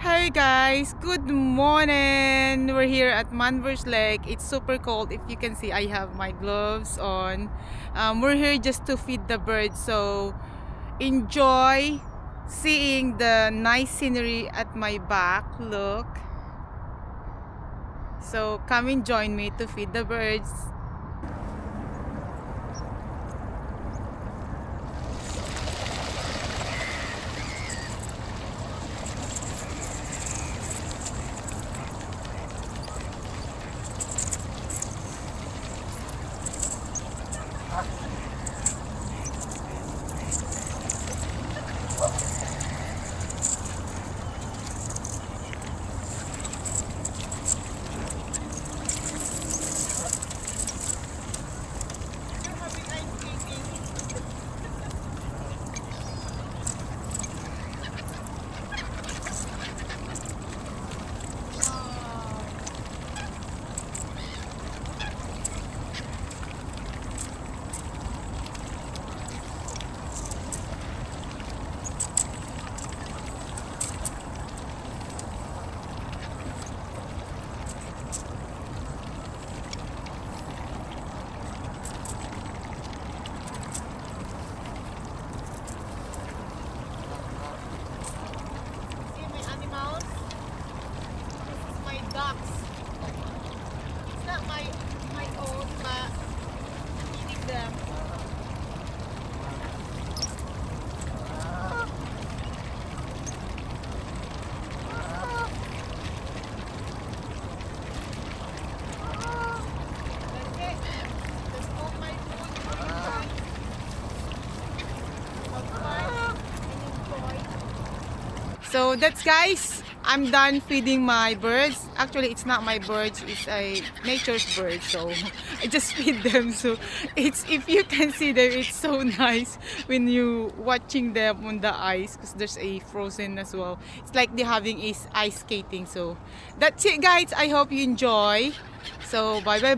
Hey guys, good morning. We're here at Manvers Lake. It's super cold. If you can see, I have my gloves on. We're here just to feed the birds. So enjoy seeing the nice scenery at my back. Look. So come and join me to feed the birds. Ducks. It's not my own, but eating them. That's it. That's all my food for you guys. Have fun and enjoy. So that's guys. I'm done feeding my birds. Actually, it's not my birds, it's a nature's bird. So I just feed them. So it's, if you can see them, it's so nice when you watching them on the ice because there's a frozen as well. It's like they're having is ice skating. So that's it guys. I hope you enjoy. So bye.